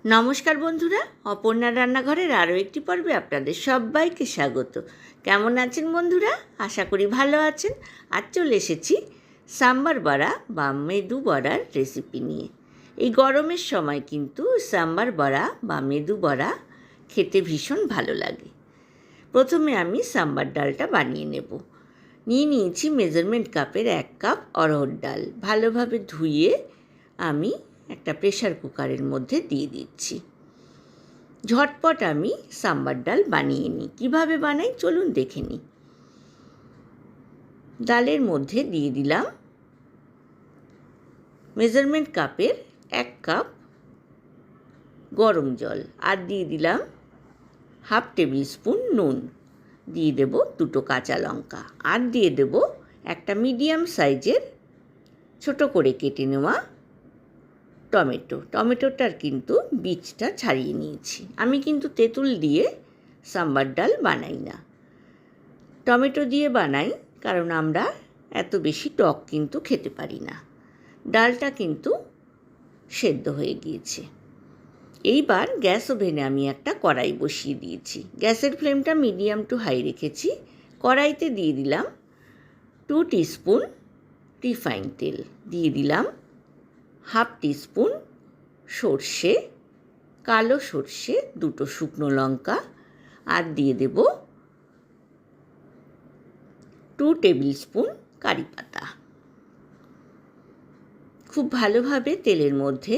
নমস্কার বন্ধুরা, অপর্ণার রান্নাঘরের আরও একটি পর্বে আপনাদের সবাইকে স্বাগত। কেমন আছেন বন্ধুরা? আশা করি ভালো আছেন। আজ চলে এসেছি সাম্বার বড়া বা মেদু বড়ার রেসিপি নিয়ে। এই গরমের সময় কিন্তু সাম্বার বড়া বা মেদু বড়া খেতে ভীষণ ভালো লাগে। প্রথমে আমি সাম্বার ডালটা বানিয়ে নেব। নিয়েছি মেজারমেন্ট কাপের 1 কাপ অড়হর ডাল। ভালোভাবে ধুয়ে আমি একটা প্রেসার কুকারের মধ্যে দিয়ে দিচ্ছি। ঝটপট আমি সাম্বার ডাল বানিয়ে নিই। কীভাবে বানাই চলুন দেখে নিই। ডালের মধ্যে দিয়ে দিলাম মেজারমেন্ট কাপের 1 কাপ গরম জল, আর দিয়ে দিলাম 1/2 টেবিল স্পুন নুন, দিয়ে দেব 2টো কাঁচা লঙ্কা, আর দিয়ে দেব একটা মিডিয়াম সাইজের ছোট করে কেটে নেওয়া টমেটোটার কিন্তু বীজটা ছাড়িয়ে নিয়েছি। আমি কিন্তু তেঁতুল দিয়ে সাম্বার ডাল বানাই না, টমেটো দিয়ে বানাই, কারণ আমরা এত বেশি টক কিন্তু খেতে পারি না। ডালটা কিন্তু সেদ্ধ হয়ে গিয়েছে। এইবার গ্যাস ওভেনে আমি একটা কড়াই বসিয়ে দিয়েছি। গ্যাসের ফ্লেমটা মিডিয়াম টু হাই রেখেছি। কড়াইতে দিয়ে দিলাম 2 টিস্পুন রিফাইন তেল, দিয়ে দিলাম 1/2 টিস্পুন সর্ষে, কালো সর্ষে, 2টো শুকনো লঙ্কা, আর দিয়ে দেব 2 টেবিল স্পুন কারি পাতা। খুব ভালোভাবে তেলের মধ্যে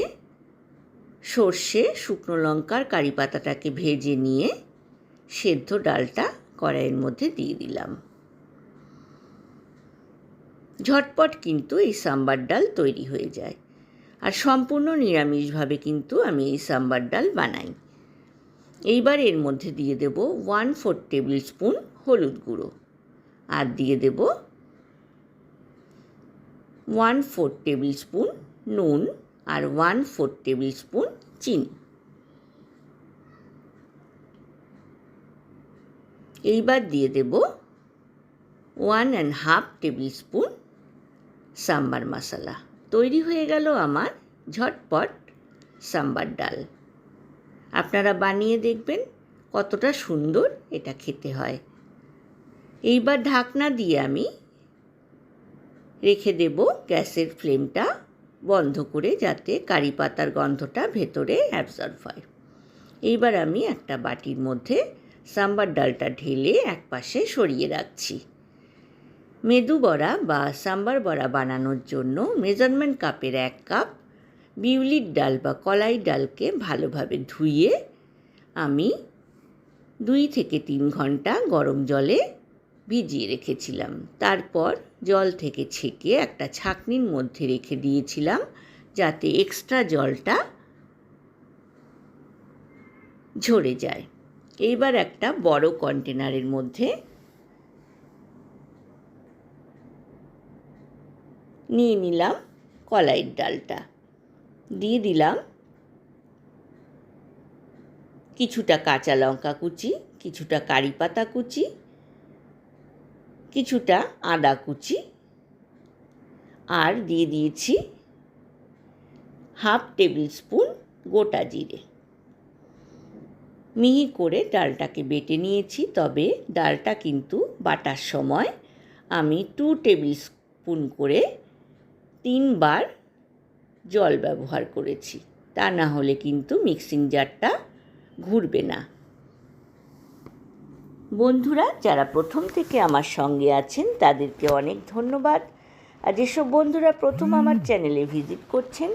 সর্ষে, শুকনো লঙ্কার কারি পাতাটাকে ভেজে নিয়ে সেদ্ধ ডালটা কড়াইয়ের মধ্যে দিয়ে দিলাম। ঝটপট কিন্তু এই সাম্বার ডাল তৈরি হয়ে যায়, আর সম্পূর্ণ নিরামিষভাবে কিন্তু আমি এই সাম্বার ডাল বানাই। এইবার এর মধ্যে দিয়ে দেব 1/4 টেবিল স্পুন হলুদ গুঁড়ো, আর দিয়ে দেব 1/4 টেবিল স্পুন নুন, আর 1/4 টেবিল স্পুন চিনি। এইবার দিয়ে দেব 1.5 টেবিল স্পুন সাম্বার মশলা। তৈরি হয়ে গেল আমার ঝটপট সাম্বার ডাল। আপনারা বানিয়ে দেখবেন কতটা সুন্দর এটা খেতে হয়। এইবার ঢাকনা দিয়ে আমি রেখে দেব গ্যাসের ফ্লেমটা বন্ধ করে, যাতে কারি পাতার গন্ধটা ভেতরে অ্যাবজর্ব হয়। এইবার আমি একটা বাটির মধ্যে সাম্বার ডালটা ঢেলে একপাশে সরিয়ে রাখছি। মেদু বড়া বা সাম্বার বড়া বানানোর জন্য মেজারমেন্ট কাপের 1 কাপ বিউলির ডাল বা কলাই ডালকে ভালোভাবে ধুয়ে আমি 2 থেকে 3 ঘন্টা গরম জলে ভিজিয়ে রেখেছিলাম। তারপর জল থেকে ছেঁকে একটা ছাঁকনির মধ্যে রেখে দিয়েছিলাম, যাতে এক্সট্রা জলটা ঝরে যায়। এইবার একটা বড় কন্টেনারের মধ্যে নিয়ে নিলাম কলাইয়ের ডালটা, দিয়ে দিলাম কিছুটা কাঁচা লঙ্কা কুচি, কিছুটা কারি পাতা কুচি, কিছুটা আদা কুচি, আর দিয়ে দিয়েছি 1/2 টেবিল স্পুন গোটা জিরে। মিহি করে ডালটাকে বেটে নিয়েছি, তবে ডালটা কিন্তু বাটার সময় আমি 2 টেবিল স্পুন করে 3 বার জল ব্যবহার করেছি, তা না হলে কিন্তু মিক্সিং জারটা ঘুরবে না। বন্ধুরা যারা প্রথম থেকে আমার সঙ্গে আছেন তাদেরকে অনেক ধন্যবাদ, আর যেসব বন্ধুরা প্রথম আমার চ্যানেলে ভিজিট করছেন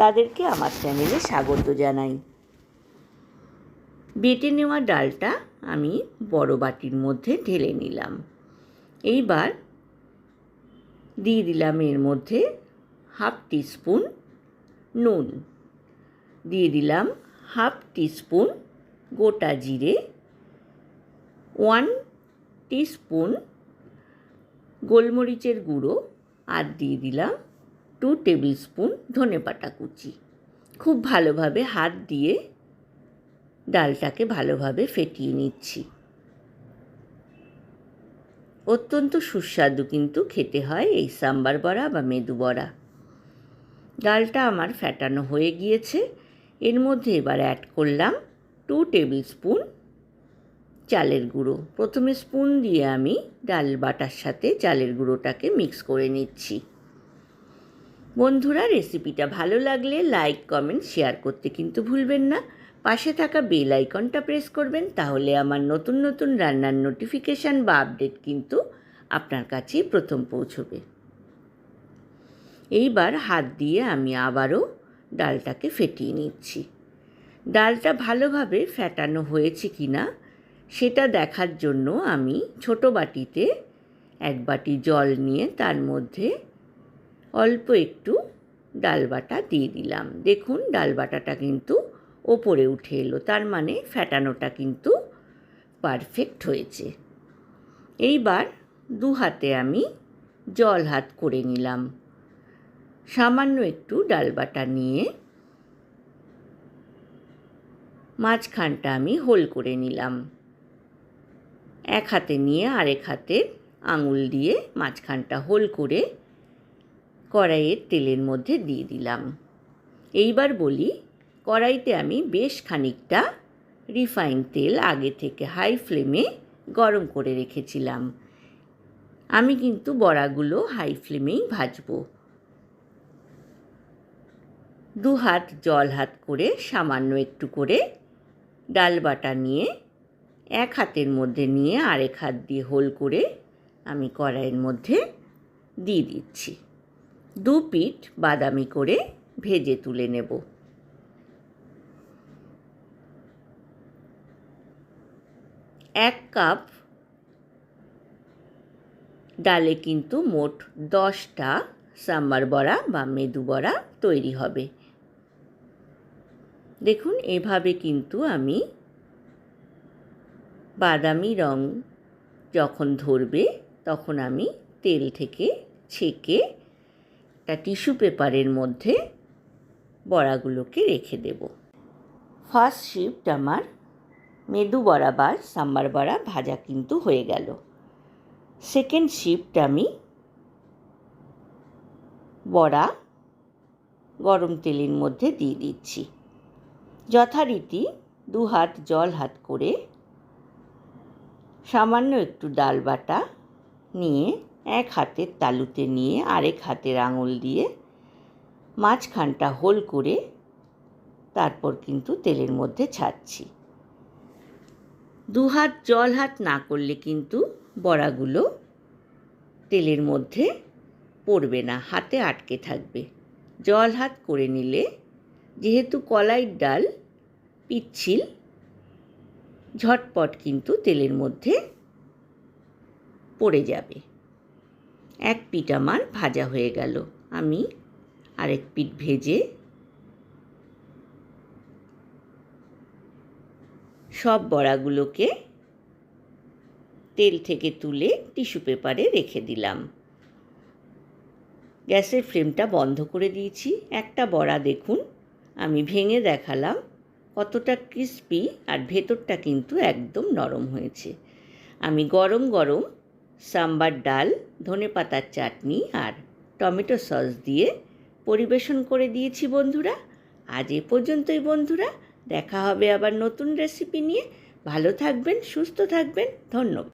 তাদেরকে আমার চ্যানেলে স্বাগত জানাই। বেটে নেওয়া ডালটা আমি বড় বাটির মধ্যে ঢেলে নিলাম। এইবার দিয়ে দিলাম এর মধ্যে 1/2 টিস্পুন নুন, দিয়ে দিলাম 1/2 টিস্পুন গোটা জিরে, 1 টিস্পুন গোলমরিচের গুঁড়ো, আর দিয়ে দিলাম 2 টেবিল স্পুন ধনেপাতা কুচি। খুব ভালোভাবে হাত দিয়ে ডালটাকে ভালোভাবে ফেটিয়ে নিচ্ছি। অত্যন্ত সুস্বাদু কিন্তু খেতে হয় এই সাম্বার বড়া বা মেদু বড়া। ডালটা আমার ফেটানো হয়ে গিয়েছে। এর মধ্যে এবার অ্যাড করলাম 2 টেবিল স্পুন চালের গুঁড়ো। প্রথমে স্পুন দিয়ে আমি ডাল বাটার সাথে চালের গুঁড়োটাকে মিক্স করে নিচ্ছি। বন্ধুরা, রেসিপিটা ভালো লাগলে লাইক, কমেন্ট, শেয়ার করতে কিন্তু ভুলবেন না। পাশে থাকা বেল আইকনটা প্রেস করবেন, তাহলে আমার নতুন নতুন রান্নার নোটিফিকেশান বা আপডেট কিন্তু আপনার কাছেই প্রথম পৌঁছবে। এইবার হাত দিয়ে আমি আবারও ডালটাকে ফেটিয়ে নিচ্ছি। ডালটা ভালোভাবে ফেটানো হয়েছে কি না সেটা দেখার জন্য আমি ছোট বাটিতে 1 বাটি জল নিয়ে তার মধ্যে অল্প একটু ডাল বাটা দিয়ে দিলাম। দেখুন, ডাল বাটাটা কিন্তু ওপরে উঠে এলো, তার মানে ফেটানোটা কিন্তু পারফেক্ট হয়েছে। এইবার 2 হাতে আমি জল হাত করে নিলাম। সামান্য একটু ডাল বাটা নিয়ে মাঝখানটা আমি হোল করে নিলাম। 1 হাতে নিয়ে আরেক হাতের আঙুল দিয়ে মাঝখানটা হোল করে কড়াইয়ের তেলের মধ্যে দিয়ে দিলাম। এইবার বলি, কড়াইতে আমি বেশ খানিকটা রিফাইন তেল আগে থেকে হাই ফ্লেমে গরম করে রেখেছিলাম। আমি কিন্তু বড়াগুলো হাই ফ্লেমেই ভাজবো। 2 হাত জল হাত করে সামান্য একটু করে ডাল বাটা নিয়ে 1 হাতের মধ্যে নিয়ে আরেক হাত দিয়ে হোল করে আমি কড়াইয়ের মধ্যে দিয়ে দিচ্ছি। 2 পিঠ বাদামি করে ভেজে তুলে নেব। এক কাপ ডালে কিন্তু মোট 10টা সাম্বার বড়া বা মেদু বড়া তৈরি হবে। দেখুন, এভাবে কিন্তু আমি বাদামি রং যখন ধরবে তখন আমি তেল থেকে ছেঁকে একটা টিস্যু পেপারের মধ্যে বড়াগুলোকে রেখে দেব। ফার্স্ট শিফট আমার মেদু বড়া বা সাম্বার বড়া ভাজা কিন্তু হয়ে গেল। সেকেন্ড শিফট আমি বড়া গরম তেলের মধ্যে দিয়ে দিচ্ছি। যথারীতি 2 হাত জল হাত করে সামান্য একটু ডাল বাটা নিয়ে 1 হাতের তালুতে নিয়ে আরেক হাতের আঙুল দিয়ে মাঝখানটা হোল করে তারপর কিন্তু তেলের মধ্যে ছাড়ছি। 2 হাত জল হাত না করলে কিন্তু বড়াগুলো তেলের মধ্যে পড়বে না, হাতে আটকে থাকবে। জল হাত করে নিলে যেহেতু কলাইয়ের ডাল পিচ্ছিল, ঝটপট কিন্তু তেলের মধ্যে পড়ে যাবে। 1 পিঠ আমার ভাজা হয়ে গেল। আমি আরেক পিঠ ভেজে সব বড়াগুলোকে তেল থেকে তুলে টিস্যু পেপারে রেখে দিলাম। গ্যাসের ফ্লেমটা বন্ধ করে দিয়েছি। একটা বড়া দেখুন আমি ভেঙে দেখালাম কতটা ক্রিস্পি, আর ভেতরটা কিন্তু একদম নরম হয়েছে। আমি গরম গরম সাম্বার ডাল, ধনেপাতার চাটনি আর টমেটো সস দিয়ে পরিবেশন করে দিয়েছি বন্ধুরা। আজ এ পর্যন্তই বন্ধুরা, দেখা হবে আবার নতুন রেসিপি নিয়ে। ভালো থাকবেন, সুস্থ থাকবেন, ধন্যবাদ।